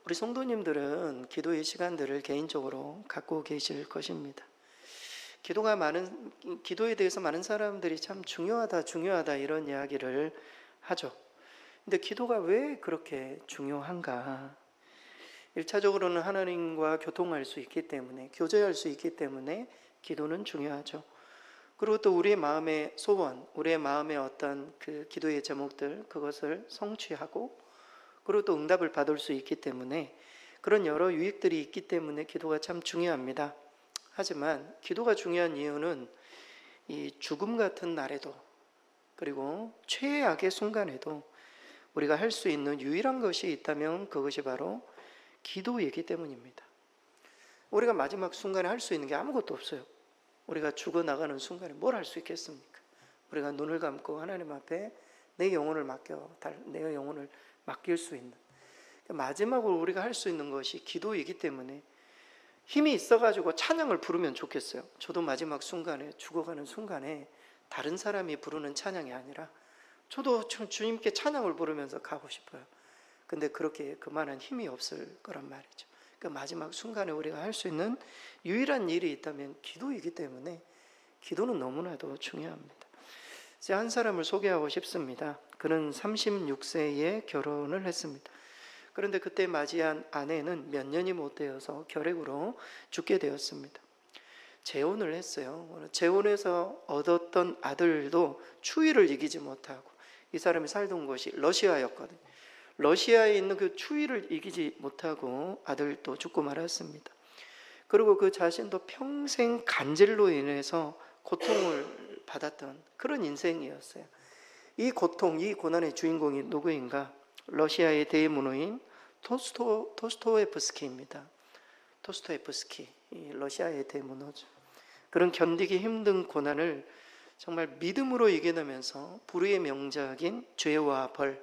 우리 성도님들은 기도의 시간들을 개인적으로 갖고 계실 것입니다. 기도에 대해서 많은 사람들이 참 중요하다 이런 이야기를 하죠. 근데 기도가 왜 그렇게 중요한가? 1차적으로는 하나님과 교통할 수 있기 때문에, 교제할 수 있기 때문에 기도는 중요하죠. 그리고 또 우리의 마음의 소원, 우리의 마음의 어떤 그 기도의 제목들, 그것을 성취하고, 그리고 또 응답을 받을 수 있기 때문에, 그런 여러 유익들이 있기 때문에 기도가 참 중요합니다. 하지만 기도가 중요한 이유는 이 죽음 같은 날에도, 그리고 최악의 순간에도 우리가 할 수 있는 유일한 것이 있다면 그것이 바로 기도이기 때문입니다. 우리가 마지막 순간에 할 수 있는 게 아무것도 없어요. 우리가 죽어나가는 순간에 뭘 할 수 있겠습니까? 우리가 눈을 감고 하나님 앞에 내 영혼을 맡길 수 있는, 마지막으로 우리가 할 수 있는 것이 기도이기 때문에 힘이 있어가지고 찬양을 부르면 좋겠어요. 저도 마지막 순간에, 죽어가는 순간에 다른 사람이 부르는 찬양이 아니라 저도 주님께 찬양을 부르면서 가고 싶어요. 근데 그렇게 그만한 힘이 없을 거란 말이죠. 그러니까 마지막 순간에 우리가 할 수 있는 유일한 일이 있다면 기도이기 때문에 기도는 너무나도 중요합니다. 제가 한 사람을 소개하고 싶습니다. 그는 36세에 결혼을 했습니다. 그런데 그때 맞이한 아내는 몇 년이 못 되어서 결핵으로 죽게 되었습니다. 재혼을 했어요. 재혼해서 얻었던 아들도 추위를 이기지 못하고, 이 사람이 살던 곳이 러시아였거든요. 러시아에 있는 그 추위를 이기지 못하고 아들도 죽고 말았습니다. 그리고 그 자신도 평생 간질로 인해서 고통을 받았던 그런 인생이었어요. 이 고통, 이 고난의 주인공이 누구인가? 러시아의 대문호인 도스토옙스키입니다. 도스토옙스키, 러시아의 대문호죠. 그런 견디기 힘든 고난을 정말 믿음으로 이겨내면서 불후의 명작인 죄와 벌,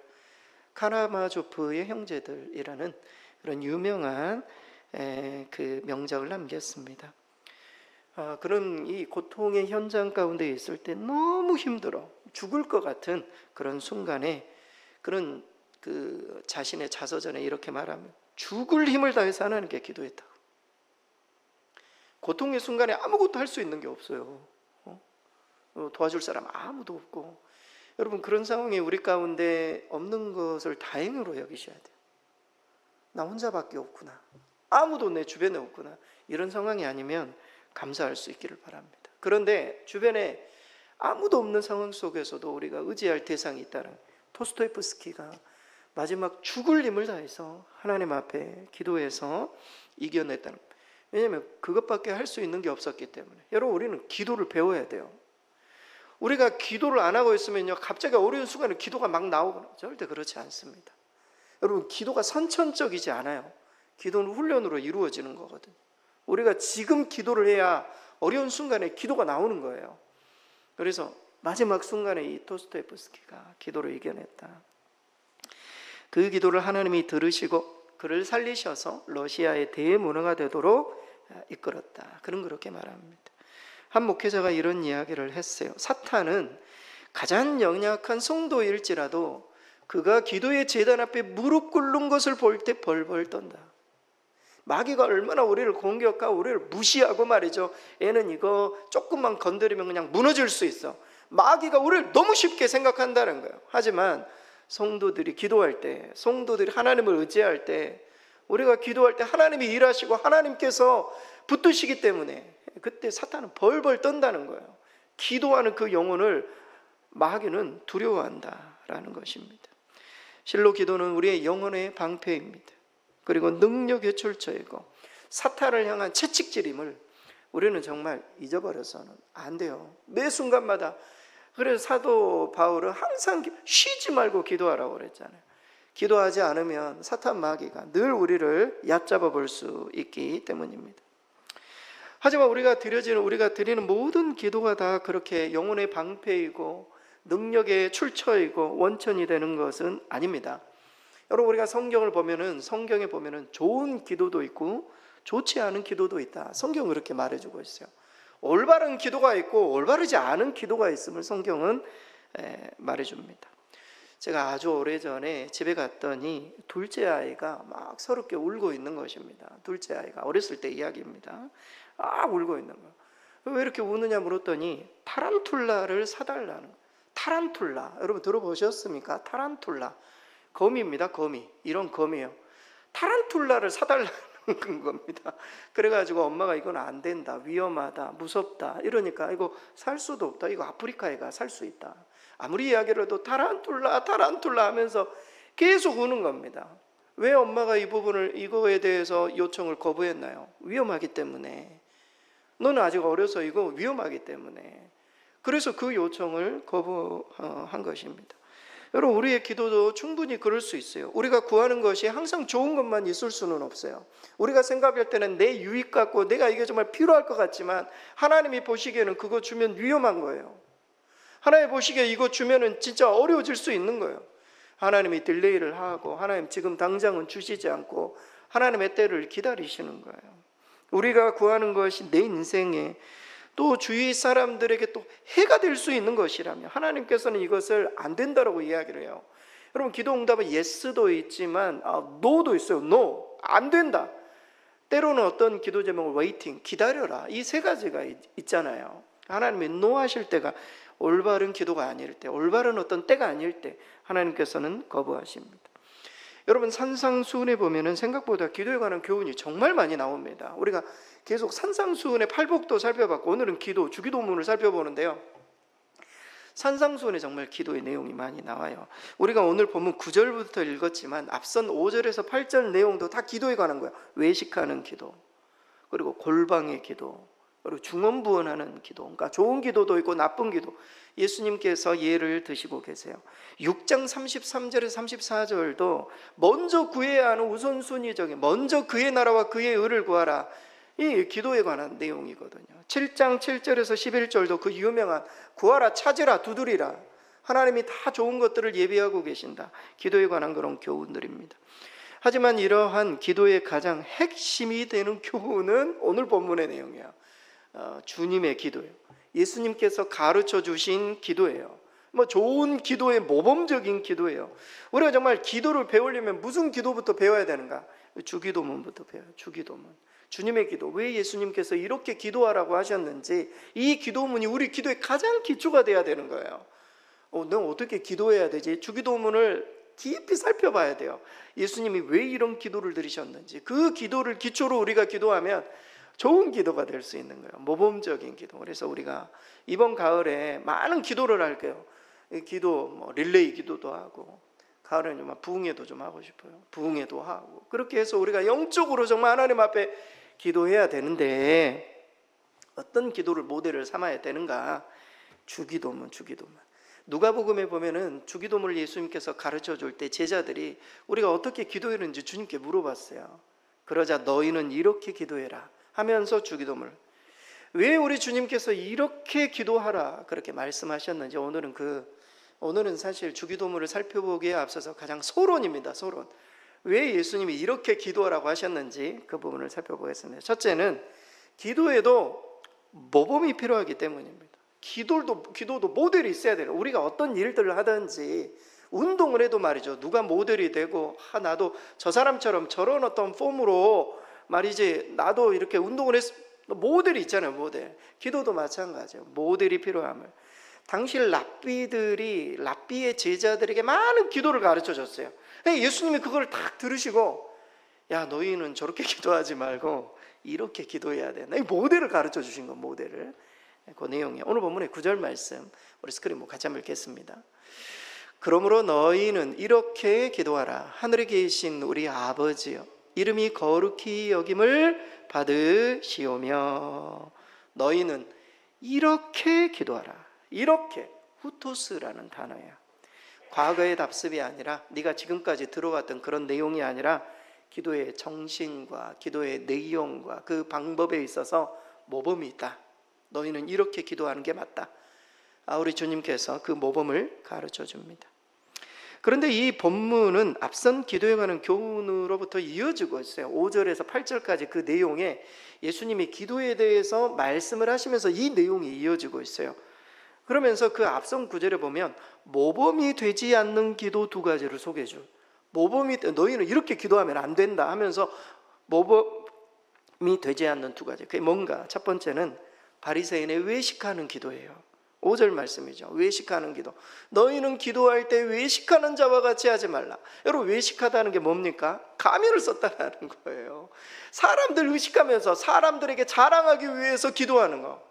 카라마조프의 형제들이라는 그런 유명한 그 명작을 남겼습니다. 그런 이 고통의 현장 가운데 있을 때 너무 힘들어 죽을 것 같은 그런 순간에, 그런 그 자신의 자서전에 이렇게 말하면, 죽을 힘을 다해서 하나님께 기도했다고. 고통의 순간에 아무것도 할 수 있는 게 없어요. 도와줄 사람 아무도 없고. 여러분, 그런 상황이 우리 가운데 없는 것을 다행으로 여기셔야 돼요. 나 혼자밖에 없구나, 아무도 내 주변에 없구나, 이런 상황이 아니면 감사할 수 있기를 바랍니다. 그런데 주변에 아무도 없는 상황 속에서도 우리가 의지할 대상이 있다는, 도스토옙스키가 마지막 죽을 힘을 다해서 하나님 앞에 기도해서 이겨냈다는. 왜냐하면 그것밖에 할 수 있는 게 없었기 때문에. 여러분, 우리는 기도를 배워야 돼요. 우리가 기도를 안 하고 있으면요, 갑자기 어려운 순간에 기도가 막 나오거나, 절대 그렇지 않습니다. 여러분, 기도가 선천적이지 않아요. 기도는 훈련으로 이루어지는 거거든요. 우리가 지금 기도를 해야 어려운 순간에 기도가 나오는 거예요. 그래서 마지막 순간에 이 도스토옙스키가 기도를 이겨냈다. 그 기도를 하나님이 들으시고 그를 살리셔서 러시아의 대문호가 되도록 이끌었다. 그렇게 말합니다. 한 목회자가 이런 이야기를 했어요. 사탄은 가장 연약한 성도일지라도 그가 기도의 제단 앞에 무릎 꿇는 것을 볼 때 벌벌 떤다. 마귀가 얼마나 우리를 공격하고 우리를 무시하고 말이죠. 얘는 이거 조금만 건드리면 그냥 무너질 수 있어. 마귀가 우리를 너무 쉽게 생각한다는 거예요. 하지만 성도들이 기도할 때, 성도들이 하나님을 의지할 때, 우리가 기도할 때 하나님이 일하시고 하나님께서 붙드시기 때문에 그때 사탄은 벌벌 떤다는 거예요. 기도하는 그 영혼을 마귀는 두려워한다라는 것입니다. 실로 기도는 우리의 영혼의 방패입니다. 그리고 능력의 출처이고 사탄을 향한 채찍질임을 우리는 정말 잊어버려서는 안 돼요. 매 순간마다. 그래서 사도 바울은 항상 쉬지 말고 기도하라고 그랬잖아요. 기도하지 않으면 사탄 마귀가 늘 우리를 얕잡아 볼 수 있기 때문입니다. 하지만 우리가 드리는 모든 기도가 다 그렇게 영혼의 방패이고 능력의 출처이고 원천이 되는 것은 아닙니다. 여러분, 우리가 성경에 보면은 좋은 기도도 있고 좋지 않은 기도도 있다. 성경은 그렇게 말해주고 있어요. 올바른 기도가 있고 올바르지 않은 기도가 있음을 성경은 말해줍니다. 제가 아주 오래전에 집에 갔더니 둘째 아이가 막 서럽게 울고 있는 것입니다. 둘째 아이가 어렸을 때 이야기입니다. 울고 있는 거예요. 왜 이렇게 우느냐 물었더니 타란툴라를 사달라는 거예요. 타란툴라, 여러분 들어보셨습니까? 타란툴라, 거미입니다. 거미, 이런 거미예요. 타란툴라를 사달라는 겁니다. 그래가지고 엄마가 이건 안 된다, 위험하다, 무섭다 이러니까 이거 살 수도 없다, 이거 아프리카에 가 살 수 있다. 아무리 이야기를 해도 타란툴라 타란툴라 하면서 계속 우는 겁니다. 왜 엄마가 이거에 대해서 요청을 거부했나요? 위험하기 때문에. 너는 아직 어려서 이거 위험하기 때문에. 그래서 그 요청을 거부한 것입니다. 여러분, 우리의 기도도 충분히 그럴 수 있어요. 우리가 구하는 것이 항상 좋은 것만 있을 수는 없어요. 우리가 생각할 때는 내 유익 같고 내가 이게 정말 필요할 것 같지만 하나님이 보시기에는 그거 주면 위험한 거예요. 하나님 보시기에 이거 주면은 진짜 어려워질 수 있는 거예요. 하나님이 딜레이를 하고 하나님 지금 당장은 주시지 않고 하나님의 때를 기다리시는 거예요. 우리가 구하는 것이 내 인생에 또 주위 사람들에게 또 해가 될 수 있는 것이라면 하나님께서는 이것을 안 된다라고 이야기를 해요. 여러분, 기도 응답은 예스도 있지만 노도 있어요. 노, 안 된다. 때로는 어떤 기도 제목을 웨이팅, 기다려라, 이 세 가지가 있잖아요. 하나님이 노 하실 때가 올바른 기도가 아닐 때, 올바른 어떤 때가 아닐 때 하나님께서는 거부하십니다. 여러분, 산상수훈에 보면은 생각보다 기도에 관한 교훈이 정말 많이 나옵니다. 우리가 계속 산상수훈의 팔복도 살펴봤고 오늘은 기도, 주기도문을 살펴보는데요. 산상수훈에 정말 기도의 내용이 많이 나와요. 우리가 오늘 본문 9절부터 읽었지만 앞선 5절에서 8절 내용도 다 기도에 관한 거예요. 외식하는 기도, 그리고 골방의 기도, 그리고 중언부언하는 기도. 그러니까 좋은 기도도 있고 나쁜 기도. 예수님께서 예를 드시고 계세요. 6장 33절에서 34절도 먼저 구해야 하는 우선순위적인, 먼저 그의 나라와 그의 의를 구하라, 이 기도에 관한 내용이거든요. 7장 7절에서 11절도 그 유명한 구하라, 찾으라, 두드리라, 하나님이 다 좋은 것들을 예비하고 계신다, 기도에 관한 그런 교훈들입니다. 하지만 이러한 기도의 가장 핵심이 되는 교훈은 오늘 본문의 내용이에요. 주님의 기도예요. 예수님께서 가르쳐 주신 기도예요. 좋은 기도의 모범적인 기도예요. 우리가 정말 기도를 배우려면 무슨 기도부터 배워야 되는가? 주기도문부터 배워요. 주기도문, 주님의 기도. 왜 예수님께서 이렇게 기도하라고 하셨는지, 이 기도문이 우리 기도의 가장 기초가 돼야 되는 거예요. 내가 어떻게 기도해야 되지? 주기도문을 깊이 살펴봐야 돼요. 예수님이 왜 이런 기도를 드리셨는지, 그 기도를 기초로 우리가 기도하면 좋은 기도가 될 수 있는 거예요. 모범적인 기도. 그래서 우리가 이번 가을에 많은 기도를 할게요. 기도, 릴레이 기도도 하고, 가을에는 정말 부흥회도 좀 하고 싶어요. 부흥회도 하고. 그렇게 해서 우리가 영적으로 정말 하나님 앞에 기도해야 되는데, 어떤 기도를 모델을 삼아야 되는가? 주기도문, 주기도문. 누가복음에 보면은 주기도문을 예수님께서 가르쳐 줄 때 제자들이 우리가 어떻게 기도했는지 주님께 물어봤어요. 그러자 너희는 이렇게 기도해라 하면서 주기도문을, 왜 우리 주님께서 이렇게 기도하라 그렇게 말씀하셨는지, 오늘은 사실 주기도문을 살펴보기에 앞서서 가장 소론입니다. 소론. 왜 예수님이 이렇게 기도하라고 하셨는지 그 부분을 살펴보겠습니다. 첫째는 기도에도 모범이 필요하기 때문입니다. 기도도 모델이 있어야 돼요. 우리가 어떤 일들을 하든지, 운동을 해도 말이죠, 누가 모델이 되고 나도 저 사람처럼 저런 어떤 폼으로 말이지 나도 이렇게 운동을 모델이 있잖아요. 모델. 기도도 마찬가지예요. 모델이 필요함을. 당시 랍비의 제자들에게 많은 기도를 가르쳐 줬어요. 예수님이 그걸 딱 들으시고, 야, 너희는 저렇게 기도하지 말고 이렇게 기도해야 돼. 모델을 가르쳐 주신 거, 모델을. 그 내용이에요. 오늘 본문의 9절 말씀 우리 스크린 같이 한번 읽겠습니다. 그러므로 너희는 이렇게 기도하라. 하늘에 계신 우리 아버지여, 이름이 거룩히 여김을 받으시오며. 너희는 이렇게 기도하라. 이렇게, 후토스라는 단어예요. 과거의 답습이 아니라, 네가 지금까지 들어왔던 그런 내용이 아니라, 기도의 정신과 기도의 내용과 그 방법에 있어서 모범이 있다. 너희는 이렇게 기도하는 게 맞다. 우리 주님께서 그 모범을 가르쳐 줍니다. 그런데 이 본문은 앞선 기도에 관한 교훈으로부터 이어지고 있어요. 5절에서 8절까지 그 내용에 예수님이 기도에 대해서 말씀을 하시면서 이 내용이 이어지고 있어요. 그러면서 그 앞선 구절에 보면 모범이 되지 않는 기도 두 가지를 소개해 줘. 모범이 너희는 이렇게 기도하면 안 된다 하면서 모범이 되지 않는 두 가지. 그게 뭔가? 첫 번째는 바리새인의 외식하는 기도예요. 5절 말씀이죠. 외식하는 기도. 너희는 기도할 때 외식하는 자와 같이 하지 말라. 여러분, 외식하다는 게 뭡니까? 가면을 썼다는 거예요. 사람들 의식하면서 사람들에게 자랑하기 위해서 기도하는 거.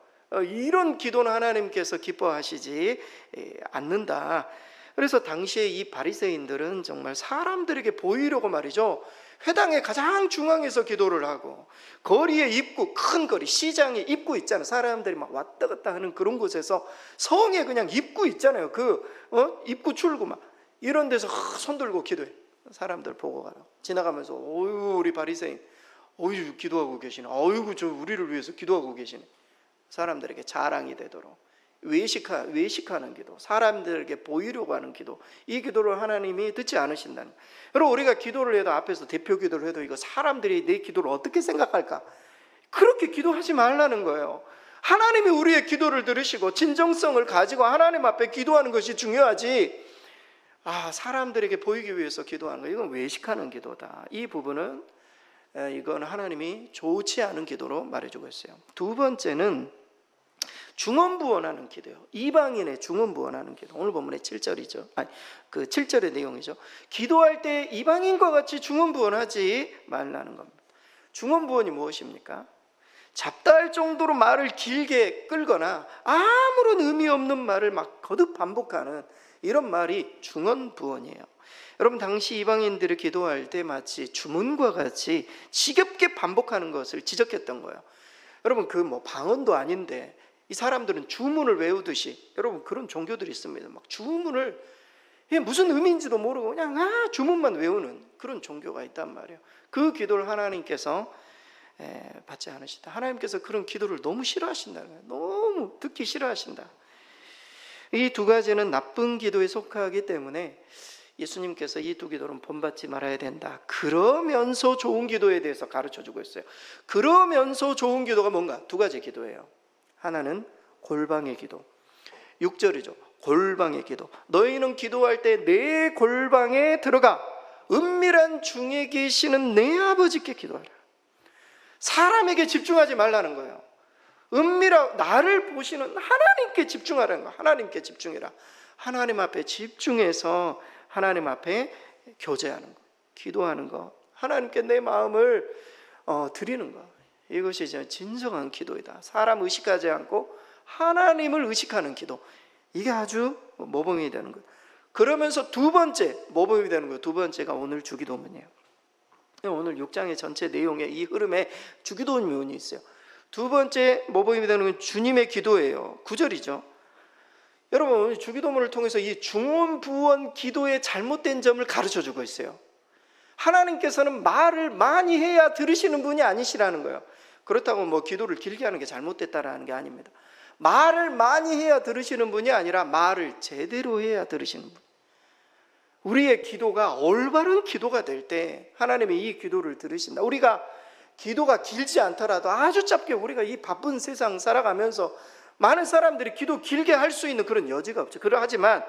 이런 기도는 하나님께서 기뻐하시지 않는다. 그래서 당시에 이 바리새인들은 정말 사람들에게 보이려고 말이죠, 회당의 가장 중앙에서 기도를 하고, 거리의 입구, 큰 거리, 시장의 입구 있잖아요. 사람들이 막 왔다 갔다 하는 그런 곳에서, 성에 그냥 입구 있잖아요. 입구 출구 막 이런 데서 손 들고 기도해. 사람들 보고 가라. 지나가면서 어유 우리 바리새인, 어유 기도하고 계시네. 어이구 저 우리를 위해서 기도하고 계시네. 사람들에게 자랑이 되도록 외식하는 기도, 사람들에게 보이려고 하는 기도, 이 기도를 하나님이 듣지 않으신다는 거예요. 여러분, 우리가 기도를 해도 앞에서 대표 기도를 해도 이거 사람들이 내 기도를 어떻게 생각할까? 그렇게 기도하지 말라는 거예요. 하나님이 우리의 기도를 들으시고 진정성을 가지고 하나님 앞에 기도하는 것이 중요하지, 사람들에게 보이기 위해서 기도하는 거, 이건 외식하는 기도다. 이 부분은 이건 하나님이 좋지 않은 기도로 말해주고 있어요. 두 번째는 중언부언하는 기도요. 이방인의 중언부언하는 기도. 오늘 본문의 7절이죠. 그 7절의 내용이죠. 기도할 때 이방인과 같이 중언부언하지 말라는 겁니다. 중언부언이 무엇입니까? 잡다할 정도로 말을 길게 끌거나 아무런 의미 없는 말을 막 거듭 반복하는 이런 말이 중언부언이에요. 여러분, 당시 이방인들이 기도할 때 마치 주문과 같이 지겹게 반복하는 것을 지적했던 거예요. 여러분, 방언도 아닌데 이 사람들은 주문을 외우듯이, 여러분 그런 종교들이 있습니다. 막 주문을 무슨 의미인지도 모르고 그냥 주문만 외우는 그런 종교가 있단 말이에요. 그 기도를 하나님께서 받지 않으시다. 하나님께서 그런 기도를 너무 싫어하신다는 거예요. 너무 듣기 싫어하신다. 이 두 가지는 나쁜 기도에 속하기 때문에 예수님께서 이 두 기도는 본받지 말아야 된다. 그러면서 좋은 기도에 대해서 가르쳐주고 있어요. 그러면서 좋은 기도가 뭔가? 두 가지 기도예요. 하나는 골방의 기도. 6절이죠. 골방의 기도. 너희는 기도할 때 내 골방에 들어가 은밀한 중에 계시는 내 아버지께 기도하라. 사람에게 집중하지 말라는 거예요. 나를 보시는 하나님께 집중하라는 거예요. 하나님께 집중해라. 하나님 앞에 집중해서 하나님 앞에 교제하는 거, 기도하는 거, 하나님께 내 마음을 드리는 거, 이것이 진정한 기도이다. 사람 의식하지 않고 하나님을 의식하는 기도, 이게 아주 모범이 되는 거예요. 그러면서 두 번째 모범이 되는 거예요. 두 번째가 오늘 주기도문이에요. 오늘 6장의 전체 내용에 이 흐름에 주기도문이 있어요. 두 번째 모범이 되는 건 주님의 기도예요. 9절이죠. 여러분, 주기도문을 통해서 이 중언부언 기도의 잘못된 점을 가르쳐주고 있어요. 하나님께서는 말을 많이 해야 들으시는 분이 아니시라는 거예요. 그렇다고 기도를 길게 하는 게 잘못됐다라는 게 아닙니다. 말을 많이 해야 들으시는 분이 아니라 말을 제대로 해야 들으시는 분. 우리의 기도가 올바른 기도가 될 때 하나님이 이 기도를 들으신다. 우리가 기도가 길지 않더라도 아주 짧게, 우리가 이 바쁜 세상 살아가면서 많은 사람들이 기도 길게 할 수 있는 그런 여지가 없죠. 그러하지만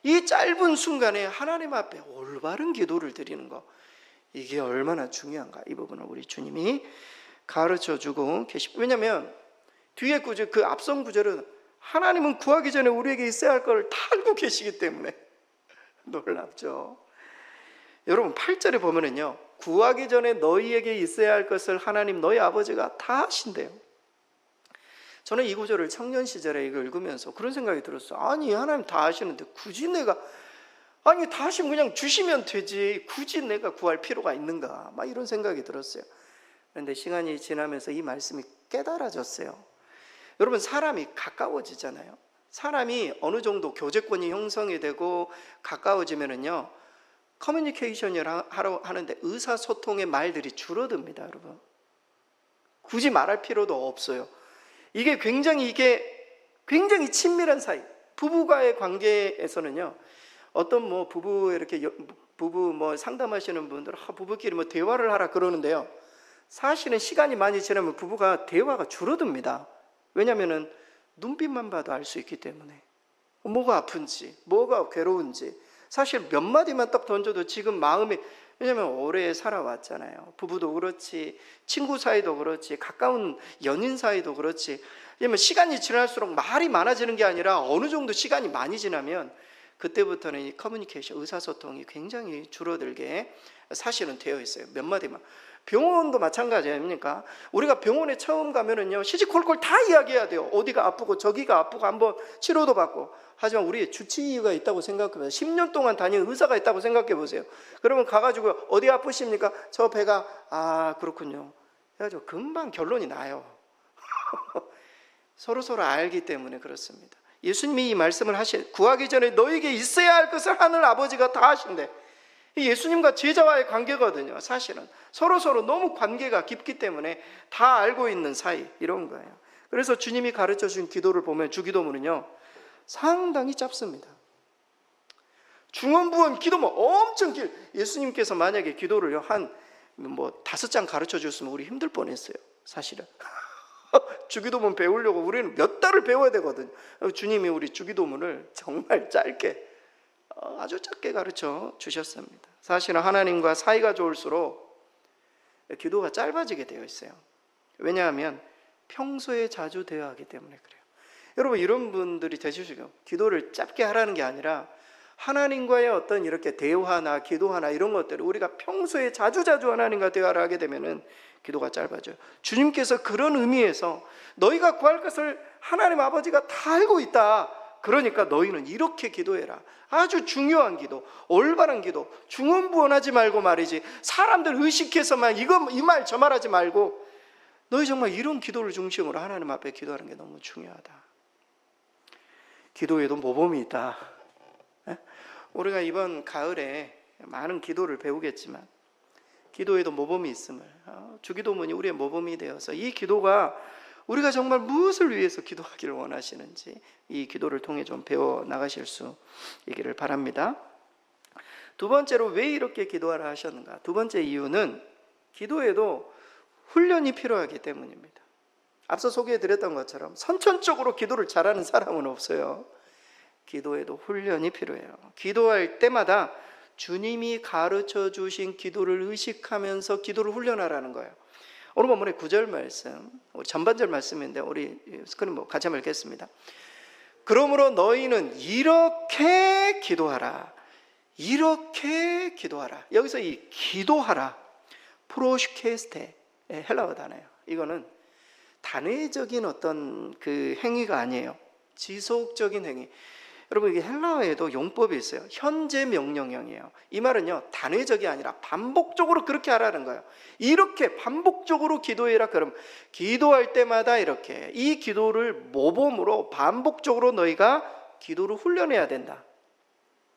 이 짧은 순간에 하나님 앞에 올바른 기도를 드리는 거, 이게 얼마나 중요한가. 이 부분을 우리 주님이 가르쳐주고 계십니다. 왜냐하면 뒤에 구절, 그 앞선 구절은 하나님은 구하기 전에 우리에게 있어야 할 걸 다 알고 계시기 때문에 놀랍죠. 여러분, 8절에 보면은요, 구하기 전에 너희에게 있어야 할 것을 하나님 너희 아버지가 다 아신대요. 저는 이 구절을 청년 시절에 이거 읽으면서 그런 생각이 들었어요. 아니, 하나님 다 아시는데 굳이 내가, 다 아시면 그냥 주시면 되지, 굳이 내가 구할 필요가 있는가, 막 이런 생각이 들었어요. 그런데 시간이 지나면서 이 말씀이 깨달아졌어요. 여러분, 사람이 가까워지잖아요. 사람이 어느 정도 교제권이 형성이 되고 가까워지면은요, 커뮤니케이션을 하는데 의사소통의 말들이 줄어듭니다. 여러분, 굳이 말할 필요도 없어요. 이게 굉장히 친밀한 사이, 부부과의 관계에서는요, 어떤 부부 이렇게 부부 상담하시는 분들 부부끼리 대화를 하라 그러는데요, 사실은 시간이 많이 지나면 부부가 대화가 줄어듭니다. 왜냐하면은 눈빛만 봐도 알 수 있기 때문에. 뭐가 아픈지, 뭐가 괴로운지 사실 몇 마디만 딱 던져도 지금 마음이, 왜냐하면 오래 살아왔잖아요. 부부도 그렇지, 친구 사이도 그렇지, 가까운 연인 사이도 그렇지. 왜냐면 시간이 지날수록 말이 많아지는 게 아니라 어느 정도 시간이 많이 지나면 그때부터는 이 커뮤니케이션, 의사소통이 굉장히 줄어들게 사실은 되어 있어요. 몇 마디만. 병원도 마찬가지 아닙니까? 우리가 병원에 처음 가면은요, 시시콜콜 다 이야기해야 돼요. 어디가 아프고 저기가 아프고 한번 치료도 받고. 하지만 우리의 주치의가 있다고 생각해보세요. 10년 동안 다닌 의사가 있다고 생각해 보세요. 그러면 가가지고 어디 아프십니까? 저 배가, 아 그렇군요. 그래가지고 금방 결론이 나요. 서로 알기 때문에 그렇습니다. 예수님이 이 말씀을 구하기 전에 너에게 있어야 할 것을 하늘 아버지가 다 하신대. 예수님과 제자와의 관계거든요. 사실은 서로 너무 관계가 깊기 때문에 다 알고 있는 사이, 이런 거예요. 그래서 주님이 가르쳐 준 기도를 보면 주기도문은요 상당히 짧습니다. 중언부언 기도문 엄청 예수님께서 만약에 기도를 한 5장 가르쳐 줬으면 우리 힘들 뻔했어요. 사실은 주기도문 배우려고 우리는 몇 달을 배워야 되거든요. 주님이 우리 주기도문을 정말 짧게, 아주 짧게 가르쳐 주셨습니다. 사실은 하나님과 사이가 좋을수록 기도가 짧아지게 되어 있어요. 왜냐하면 평소에 자주 대화하기 때문에 그래요. 여러분, 이런 분들이 되시죠. 기도를 짧게 하라는 게 아니라 하나님과의 어떤 이렇게 대화나 기도하나 이런 것들을 우리가 평소에 자주 하나님과 대화를 하게 되면은 기도가 짧아져요. 주님께서 그런 의미에서 너희가 구할 것을 하나님 아버지가 다 알고 있다. 그러니까 너희는 이렇게 기도해라. 아주 중요한 기도, 올바른 기도, 중언부언하지 말고 말이지, 사람들 의식해서만 이 말 저 말 하지 말고 너희 정말 이런 기도를 중심으로 하나님 앞에 기도하는 게 너무 중요하다. 기도에도 모범이 있다. 우리가 이번 가을에 많은 기도를 배우겠지만 기도에도 모범이 있음을, 주기도문이 우리의 모범이 되어서 이 기도가 우리가 정말 무엇을 위해서 기도하기를 원하시는지 이 기도를 통해 좀 배워 나가실 수 있기를 바랍니다. 두 번째로 왜 이렇게 기도하라 하셨는가? 두 번째 이유는 기도에도 훈련이 필요하기 때문입니다. 앞서 소개해드렸던 것처럼 선천적으로 기도를 잘하는 사람은 없어요. 기도에도 훈련이 필요해요. 기도할 때마다 주님이 가르쳐 주신 기도를 의식하면서 기도를 훈련하라는 거예요. 오늘 본문의 9절 말씀, 우리 전반절 말씀인데 우리 스크린 같이 한번 읽겠습니다. 그러므로 너희는 이렇게 기도하라. 이렇게 기도하라. 여기서 이 기도하라, 프로시케스테, 헬라어 단어예요. 이거는 단회적인 어떤 그 행위가 아니에요. 지속적인 행위. 여러분, 이게 헬라어에도 용법이 있어요. 현재 명령형이에요. 이 말은요, 단회적이 아니라 반복적으로 그렇게 하라는 거예요. 이렇게 반복적으로 기도해라. 그럼 기도할 때마다 이렇게 이 기도를 모범으로 반복적으로 너희가 기도를 훈련해야 된다.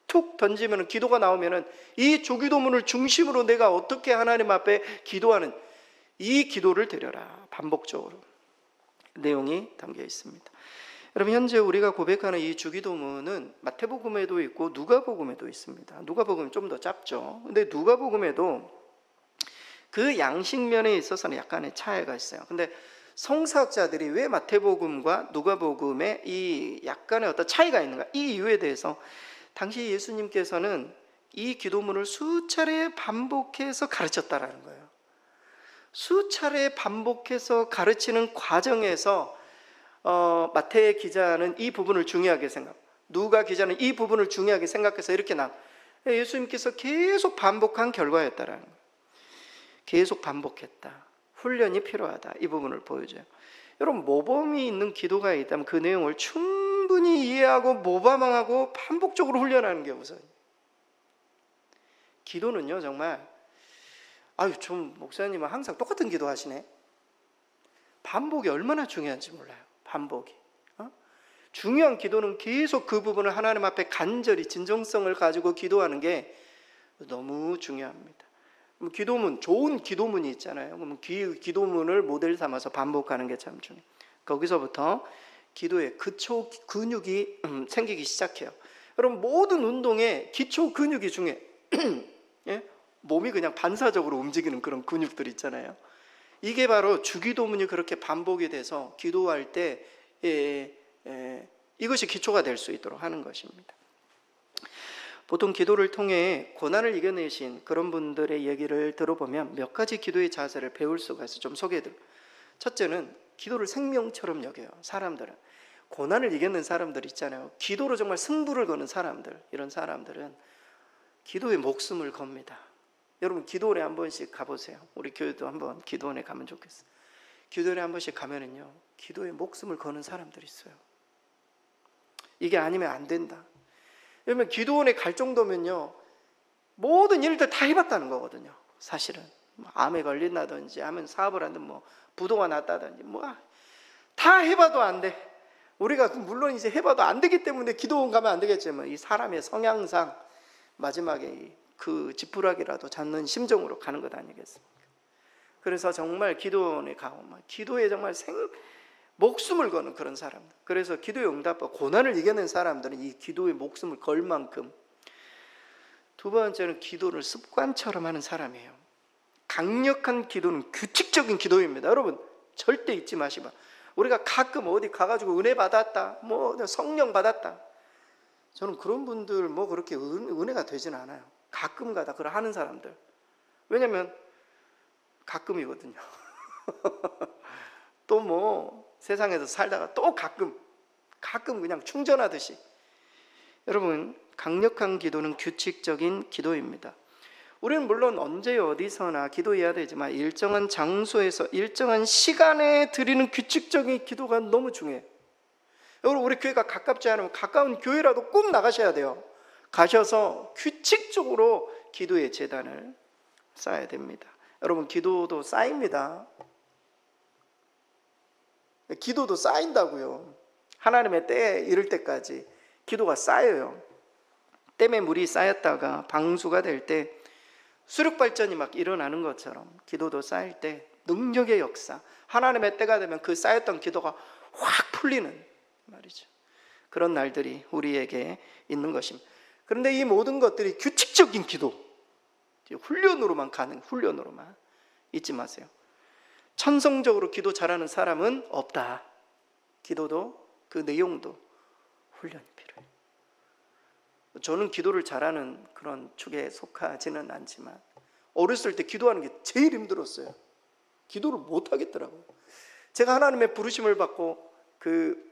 툭 던지면 기도가 나오면은 이 주기도문을 중심으로 내가 어떻게 하나님 앞에 기도하는 이 기도를 드려라. 반복적으로 내용이 담겨 있습니다. 여러분, 현재 우리가 고백하는 이 주기도문은 마태복음에도 있고 누가복음에도 있습니다. 누가복음은 좀 더 짧죠. 근데 누가복음에도 그 양식면에 있어서는 약간의 차이가 있어요. 근데 성사학자들이 왜 마태복음과 누가복음에 이 약간의 어떤 차이가 있는가, 이 이유에 대해서 당시 예수님께서는 이 기도문을 수차례 반복해서 가르쳤다라는 거예요. 수차례 반복해서 가르치는 과정에서 마태 기자는 이 부분을 중요하게 누가 기자는 이 부분을 중요하게 생각해서 이렇게 예수님께서 계속 반복한 결과였다라는 거예요. 계속 반복했다. 훈련이 필요하다. 이 부분을 보여줘요. 여러분, 모범이 있는 기도가 있다면 그 내용을 충분히 이해하고 모범하고 반복적으로 훈련하는 게 우선이에요. 기도는요, 정말 좀 목사님은 항상 똑같은 기도 하시네. 반복이 얼마나 중요한지 몰라요. 반복이. 중요한 기도는 계속 그 부분을 하나님 앞에 간절히 진정성을 가지고 기도하는 게 너무 중요합니다. 기도문, 좋은 기도문이 있잖아요. 그러면 기도문을 모델 삼아서 반복하는 게 참 중요해요. 거기서부터 기도의 기초 근육이 생기기 시작해요. 여러분, 모든 운동에 기초 근육이 중요해요. 예? 몸이 그냥 반사적으로 움직이는 그런 근육들 있잖아요. 이게 바로 주기도문이 그렇게 반복이 돼서 기도할 때 이것이 기초가 될 수 있도록 하는 것입니다. 보통 기도를 통해 고난을 이겨내신 그런 분들의 얘기를 들어보면 몇 가지 기도의 자세를 배울 수가 있어요. 좀 소개해드릴게요. 첫째는 기도를 생명처럼 여겨요. 사람들은 고난을 이겨낸 사람들 있잖아요. 기도로 정말 승부를 거는 사람들, 이런 사람들은 기도에 목숨을 겁니다. 여러분 기도원에 한 번씩 가보세요. 우리 교회도 한번 기도원에 가면 좋겠어요. 기도원에 한 번씩 가면은요, 기도에 목숨을 거는 사람들이 있어요. 이게 아니면 안 된다. 왜냐면 기도원에 갈 정도면요, 모든 일들 다 해봤다는 거거든요. 사실은 암에 걸린다든지 하면 사업을 하든 뭐 부도가 났다든지 뭐 다 해봐도 안 돼. 우리가 물론 이제 해봐도 안 되기 때문에 기도원 가면 안 되겠지만 이 사람의 성향상 마지막에 그 지푸라기라도 잡는 심정으로 가는 것 아니겠습니까? 그래서 정말 기도원에 가고 기도에 정말 목숨을 거는 그런 사람들. 그래서 기도의 응답과 고난을 이겨낸 사람들은 이 기도에 목숨을 걸 만큼. 두 번째는 기도를 습관처럼 하는 사람이에요. 강력한 기도는 규칙적인 기도입니다. 여러분 절대 잊지 마시고, 우리가 가끔 어디 가가지고 은혜 받았다, 뭐 성령 받았다, 저는 그런 분들 뭐 그렇게 은혜가 되진 않아요. 가끔 가다 그걸 하는 사람들. 왜냐면 가끔이거든요. 또 뭐 세상에서 살다가 또 가끔 그냥 충전하듯이. 여러분 강력한 기도는 규칙적인 기도입니다. 우리는 물론 언제 어디서나 기도해야 되지만 일정한 장소에서 일정한 시간에 드리는 규칙적인 기도가 너무 중요해요. 여러분 우리 교회가 가깝지 않으면 가까운 교회라도 꼭 나가셔야 돼요. 가셔서 규칙적으로 기도의 제단을 쌓아야 됩니다. 여러분 기도도 쌓입니다. 기도도 쌓인다고요. 하나님의 때에 이를 때까지 기도가 쌓여요. 댐에 물이 쌓였다가 방수가 될 때 수력발전이 막 일어나는 것처럼 기도도 쌓일 때 능력의 역사, 하나님의 때가 되면 그 쌓였던 기도가 확 풀리는 말이죠. 그런 날들이 우리에게 있는 것입니다. 그런데 이 모든 것들이 규칙적인 기도, 훈련으로만 가는, 훈련으로만. 잊지 마세요. 천성적으로 기도 잘하는 사람은 없다. 기도도 그 내용도 훈련이 필요해요. 저는 기도를 잘하는 그런 축에 속하지는 않지만 어렸을 때 기도하는 게 제일 힘들었어요. 기도를 못 하겠더라고요. 제가 하나님의 부르심을 받고 그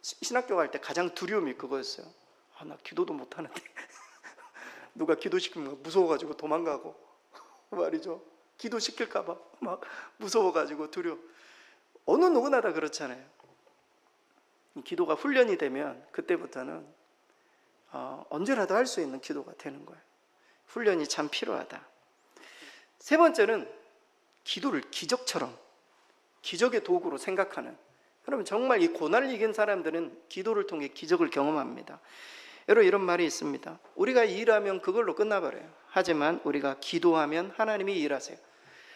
신학교 갈 때 가장 두려움이 그거였어요. 나 기도도 못 하는데 누가 기도시키면 무서워가지고 도망가고 말이죠. 기도시킬까 봐 막 무서워가지고 두려워. 어느 누구나 다 그렇잖아요. 기도가 훈련이 되면 그때부터는 언제라도 할 수 있는 기도가 되는 거예요. 훈련이 참 필요하다. 세 번째는 기도를 기적처럼, 기적의 도구로 생각하는. 여러분 정말 이 고난을 이긴 사람들은 기도를 통해 기적을 경험합니다. 여러분 이런 말이 있습니다. 우리가 일하면 그걸로 끝나버려요. 하지만 우리가 기도하면 하나님이 일하세요.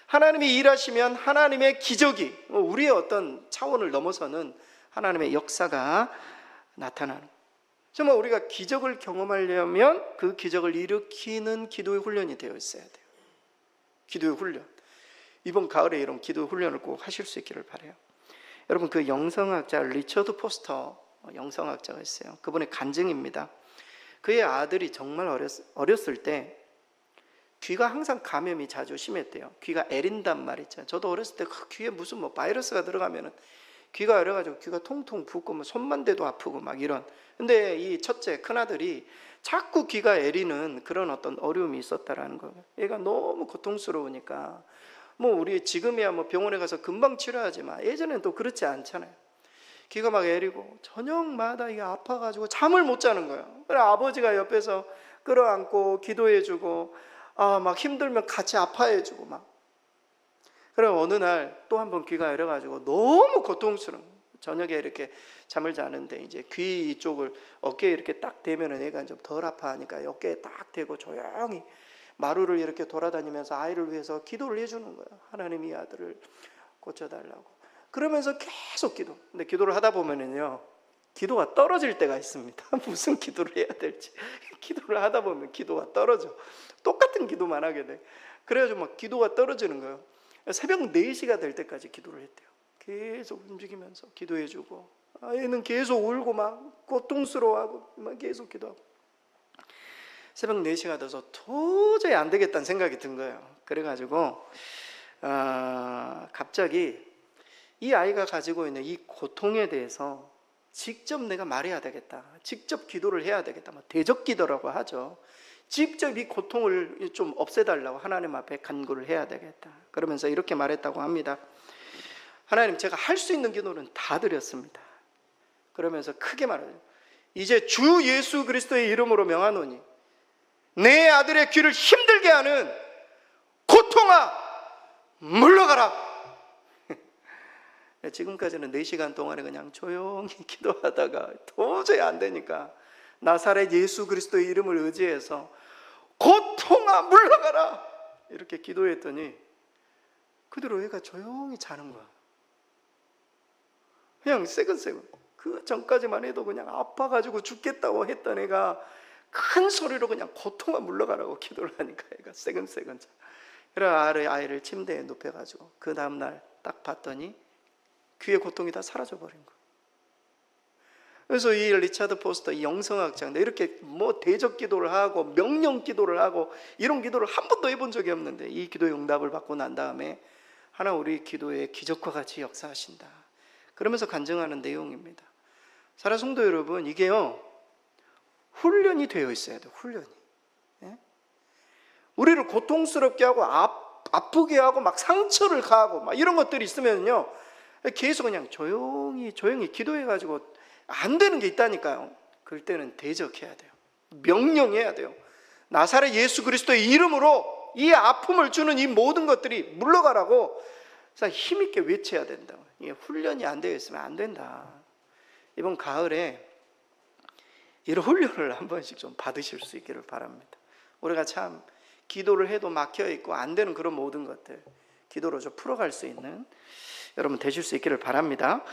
하나님이 일하시면 하나님의 기적이, 우리의 어떤 차원을 넘어서는 하나님의 역사가 나타나는. 정말 우리가 기적을 경험하려면 그 기적을 일으키는 기도의 훈련이 되어 있어야 돼요. 기도의 훈련. 이번 가을에 이런 기도의 훈련을 꼭 하실 수 있기를 바라요. 여러분 그 영성학자 리처드 포스터 영성학자가 있어요. 그분의 간증입니다. 그의 아들이 정말 어렸을 때 귀가 항상 감염이 자주 심했대요. 귀가 애린단 말이죠. 저도 어렸을 때 귀에 무슨 뭐 바이러스가 들어가면은 귀가 애려가지고 귀가 통통 붓고 뭐 손만 대도 아프고 막 이런. 근데 이 첫째 큰아들이 자꾸 귀가 애리는 그런 어떤 어려움이 있었다라는 거예요. 얘가 너무 고통스러우니까 뭐 우리 지금이야 뭐 병원에 가서 금방 치료하지만 예전에는 또 그렇지 않잖아요. 귀가 막 애리고 저녁마다 이게 아파가지고 잠을 못 자는 거예요. 그래 아버지가 옆에서 끌어안고 기도해주고 막 힘들면 같이 아파해주고 막. 그래 어느 날 또 한 번 귀가 애려가지고 너무 고통스러운 거예요. 저녁에 이렇게 잠을 자는데 이제 귀 이쪽을 어깨에 이렇게 딱 대면은 얘가 좀 덜 아파하니까 어깨에 딱 대고 조용히 마루를 이렇게 돌아다니면서 아이를 위해서 기도를 해주는 거예요. 하나님 이 아들을 고쳐달라고. 그러면서 계속 기도. 근데 기도를 하다 보면은요, 기도가 떨어질 때가 있습니다. 무슨 기도를 해야 될지. 기도를 하다 보면 기도가 떨어져. 똑같은 기도만 하게 돼. 그래가지고 막 기도가 떨어지는 거예요. 새벽 4시가 될 때까지 기도를 했대요. 계속 움직이면서 기도해주고 아이는 계속 울고 막 고통스러워하고 막 계속 기도하고. 새벽 4시가 돼서 도저히 안 되겠다는 생각이 든 거예요. 그래가지고 갑자기 이 아이가 가지고 있는 이 고통에 대해서 직접 내가 말해야 되겠다, 직접 기도를 해야 되겠다, 대적 기도라고 하죠. 직접 이 고통을 좀 없애달라고 하나님 앞에 간구를 해야 되겠다. 그러면서 이렇게 말했다고 합니다. 하나님, 제가 할 수 있는 기도는 다 드렸습니다. 그러면서 크게 말해요. 이제 주 예수 그리스도의 이름으로 명하노니 내 아들의 귀를 힘들게 하는 고통아 물러가라. 지금까지는 4시간 동안에 그냥 조용히 기도하다가 도저히 안 되니까 나사렛 예수 그리스도의 이름을 의지해서 고통아 물러가라 이렇게 기도했더니 그대로 애가 조용히 자는 거야. 그냥 새근새근. 그 전까지만 해도 그냥 아파가지고 죽겠다고 했던 애가 큰 소리로 그냥 고통아 물러가라고 기도를 하니까 애가 새근새근 자. 그래서 아이를 침대에 눕혀가지고 그 다음날 딱 봤더니 귀의 고통이 다 사라져버린 거예요. 그래서 이 리차드 포스터, 이 영성학자인데 이렇게 대적 기도를 하고 명령 기도를 하고 이런 기도를 한 번도 해본 적이 없는데 이 기도의 응답을 받고 난 다음에 하나 우리 기도에 기적과 같이 역사하신다. 그러면서 간증하는 내용입니다. 사랑하는 성도 여러분, 이게요 훈련이 되어 있어야 돼요. 훈련이. 우리를 고통스럽게 하고 아프게 하고 막 상처를 가하고 막 이런 것들이 있으면요 계속 그냥 조용히 기도해가지고 안 되는 게 있다니까요. 그럴 때는 대적해야 돼요. 명령해야 돼요. 나사렛 예수 그리스도의 이름으로 이 아픔을 주는 이 모든 것들이 물러가라고 힘있게 외쳐야 된다. 이게 훈련이 안 되어 있으면 안 된다. 이번 가을에 이런 훈련을 한 번씩 좀 받으실 수 있기를 바랍니다. 우리가 참 기도를 해도 막혀있고 안 되는 그런 모든 것들 기도로 좀 풀어갈 수 있는 여러분 되실 수 있기를 바랍니다.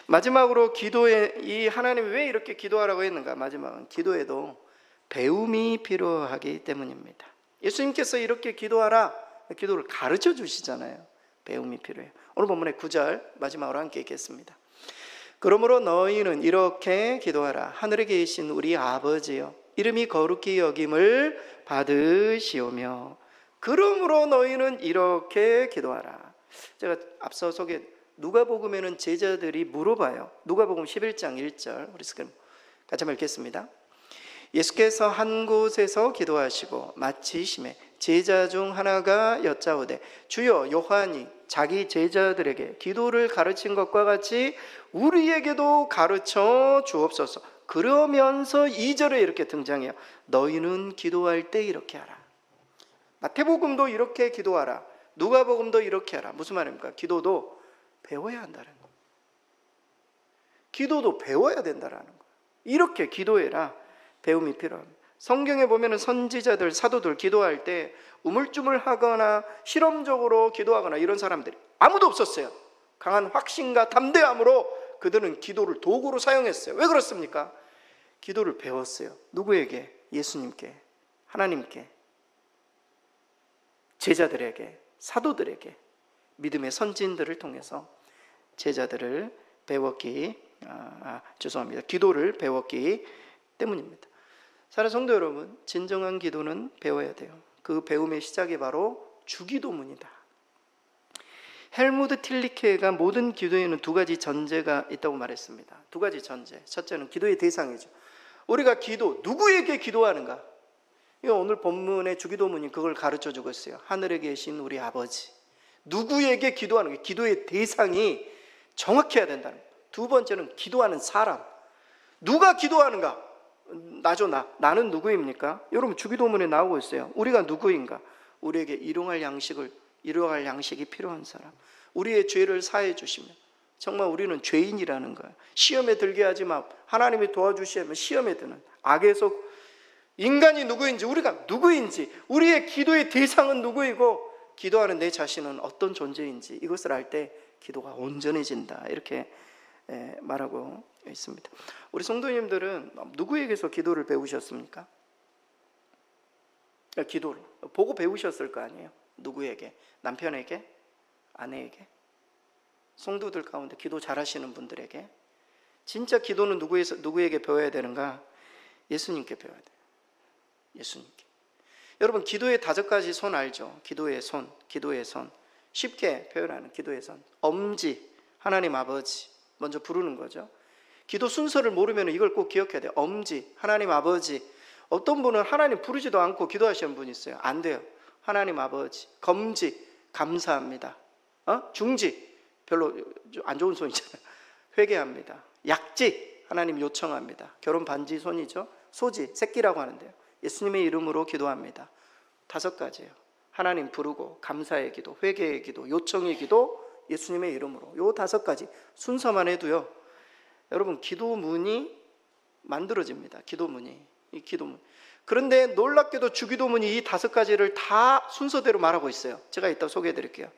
마지막으로 기도에 이 하나님이 왜 이렇게 기도하라고 했는가? 마지막은 기도에도 배움이 필요하기 때문입니다. 예수님께서 이렇게 기도하라, 기도를 가르쳐 주시잖아요. 배움이 필요해요. 오늘 본문의 9절 마지막으로 함께 읽겠습니다. 그러므로 너희는 이렇게 기도하라. 하늘에 계신 우리 아버지여, 이름이 거룩히 여김을 받으시오며. 그러므로 너희는 이렇게 기도하라. 제가 앞서 누가복음에는 제자들이 물어봐요. 누가복음 11장 1절 우리 스크린 같이 한번 읽겠습니다. 예수께서 한 곳에서 기도하시고 마치심에 제자 중 하나가 여짜오되 주여, 요한이 자기 제자들에게 기도를 가르친 것과 같이 우리에게도 가르쳐 주옵소서. 그러면서 2절에 이렇게 등장해요. 너희는 기도할 때 이렇게 하라. 마태복음도 이렇게 기도하라. 누가복음도 이렇게 하라. 무슨 말입니까? 기도도 배워야 한다는 거예요. 기도도 배워야 된다는 거예요. 이렇게 기도해라. 배움이 필요합니다. 성경에 보면 선지자들, 사도들 기도할 때 우물쭈물하거나 실험적으로 기도하거나 이런 사람들이 아무도 없었어요. 강한 확신과 담대함으로 그들은 기도를 도구로 사용했어요. 왜 그렇습니까? 기도를 배웠어요. 누구에게? 예수님께, 하나님께, 제자들에게, 사도들에게, 믿음의 선진들을 통해서 제자들을 기도를 배웠기 때문입니다. 사랑하는 성도 여러분, 진정한 기도는 배워야 돼요. 그 배움의 시작이 바로 주기도문이다. 헬무드 틸리케가 모든 기도에는 2가지 전제가 있다고 말했습니다. 2가지 전제. 첫째는 기도의 대상이죠. 우리가 누구에게 기도하는가? 오늘 본문의 주기도문이 그걸 가르쳐주고 있어요. 하늘에 계신 우리 아버지. 누구에게 기도하는 게 기도의 대상이 정확해야 된다는 거예요. 2번째는 기도하는 사람. 누가 기도하는가? 나죠, 나는 누구입니까? 여러분 주기도문에 나오고 있어요. 우리가 누구인가? 우리에게 일용할 양식이 필요한 사람, 우리의 죄를 사해 주시면 정말 우리는 죄인이라는 거예요. 시험에 들게 하지 마. 하나님이 도와주시면 시험에 드는 악에서 인간이 누구인지, 우리가 누구인지, 우리의 기도의 대상은 누구이고 기도하는 내 자신은 어떤 존재인지 이것을 알 때 기도가 온전해진다. 이렇게 말하고 있습니다. 우리 성도님들은 누구에게서 기도를 배우셨습니까? 기도를 보고 배우셨을 거 아니에요. 누구에게? 남편에게? 아내에게? 성도들 가운데 기도 잘하시는 분들에게? 진짜 기도는 누구에게 배워야 되는가? 예수님께 배워야 돼요. 예수님께. 여러분, 기도의 5가지 손 알죠? 기도의 손, 기도의 손. 쉽게 표현하는 기도의 손. 엄지, 하나님 아버지 먼저 부르는 거죠. 기도 순서를 모르면 이걸 꼭 기억해야 돼요. 엄지, 하나님 아버지. 어떤 분은 하나님 부르지도 않고 기도하시는 분이 있어요. 안 돼요. 하나님 아버지. 검지, 감사합니다. 중지, 별로 안 좋은 손이잖아요. 회개합니다. 약지, 하나님 요청합니다. 결혼 반지 손이죠. 소지, 새끼라고 하는데요. 예수님의 이름으로 기도합니다. 5가지예요. 하나님 부르고 감사의 기도, 회개의 기도, 요청의 기도, 예수님의 이름으로. 요 5가지 순서만 해도요, 여러분, 기도문이 만들어집니다. 기도문이. 이 기도문. 그런데 놀랍게도 주기도문이 이 5가지를 다 순서대로 말하고 있어요. 제가 이따 소개해 드릴게요.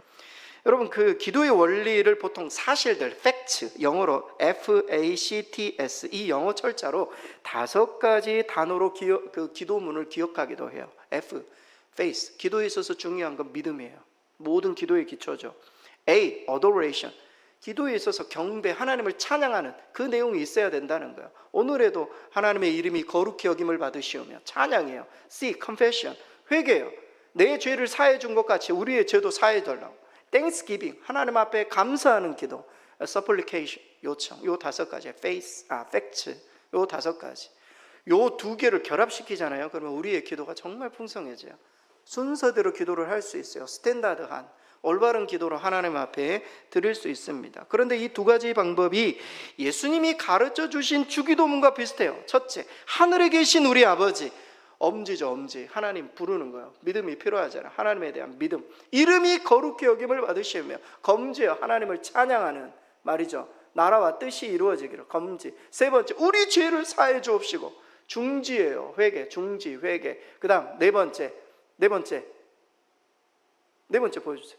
여러분, 그 기도의 원리를 보통 사실들, facts, 영어로 FACTS, 이 영어 철자로 5가지 단어로 그 기도문을 기억하기도 해요. F, faith, 기도에 있어서 중요한 건 믿음이에요. 모든 기도의 기초죠. A, adoration, 기도에 있어서 경배, 하나님을 찬양하는 그 내용이 있어야 된다는 거예요. 오늘에도 하나님의 이름이 거룩히 여김을 받으시오며 찬양이에요. C, confession, 회개예요. 내 죄를 사해 준 것 같이 우리의 죄도 사해 달라고. Thanksgiving, 하나님 앞에 감사하는 기도. Supplication, 요청. 요 5가지. Faith, facts, 요 5가지. 요 2개를 결합시키잖아요. 그러면 우리의 기도가 정말 풍성해져요. 순서대로 기도를 할 수 있어요. 스탠다드한 올바른 기도로 하나님 앞에 드릴 수 있습니다. 그런데 이 2가지 방법이 예수님이 가르쳐 주신 주기도문과 비슷해요. 첫째, 하늘에 계신 우리 아버지. 엄지죠, 엄지. 하나님 부르는 거예요. 믿음이 필요하잖아요. 하나님에 대한 믿음. 이름이 거룩히 여김을 받으시며, 검지요, 하나님을 찬양하는 말이죠. 나라와 뜻이 이루어지기를. 검지. 3번째, 우리 죄를 사해 주옵시고. 중지예요. 회개, 중지, 회개. 그 다음 네 번째 보여주세요.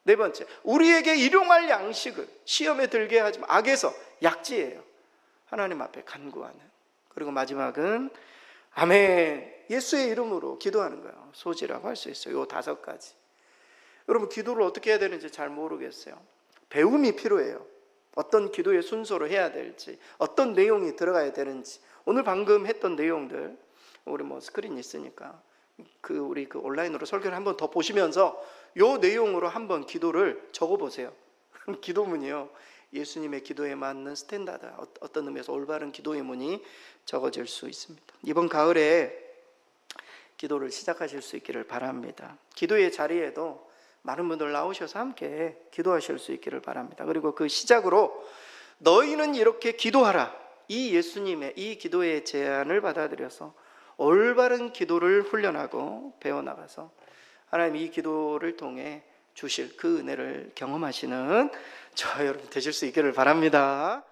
4번째, 우리에게 일용할 양식을 시험에 들게 하지 마. 악에서 약지예요. 하나님 앞에 간구하는. 그리고 마지막은 아멘, 예수의 이름으로 기도하는 거예요. 소지라고 할 수 있어요. 요 5가지. 여러분, 기도를 어떻게 해야 되는지 잘 모르겠어요. 배움이 필요해요. 어떤 기도의 순서로 해야 될지, 어떤 내용이 들어가야 되는지. 오늘 방금 했던 내용들, 우리 스크린 있으니까 우리 온라인으로 설교를 한번 더 보시면서 요 내용으로 한번 기도를 적어보세요. 기도문이요, 예수님의 기도에 맞는 스탠다드, 어떤 의미에서 올바른 기도의 문이 적어질 수 있습니다. 이번 가을에 기도를 시작하실 수 있기를 바랍니다. 기도의 자리에도 많은 분들 나오셔서 함께 기도하실 수 있기를 바랍니다. 그리고 그 시작으로 너희는 이렇게 기도하라, 이 예수님의 이 기도의 제안을 받아들여서 올바른 기도를 훈련하고 배워나가서 하나님 이 기도를 통해 주실 그 은혜를 경험하시는 저 여러분 되실 수 있기를 바랍니다.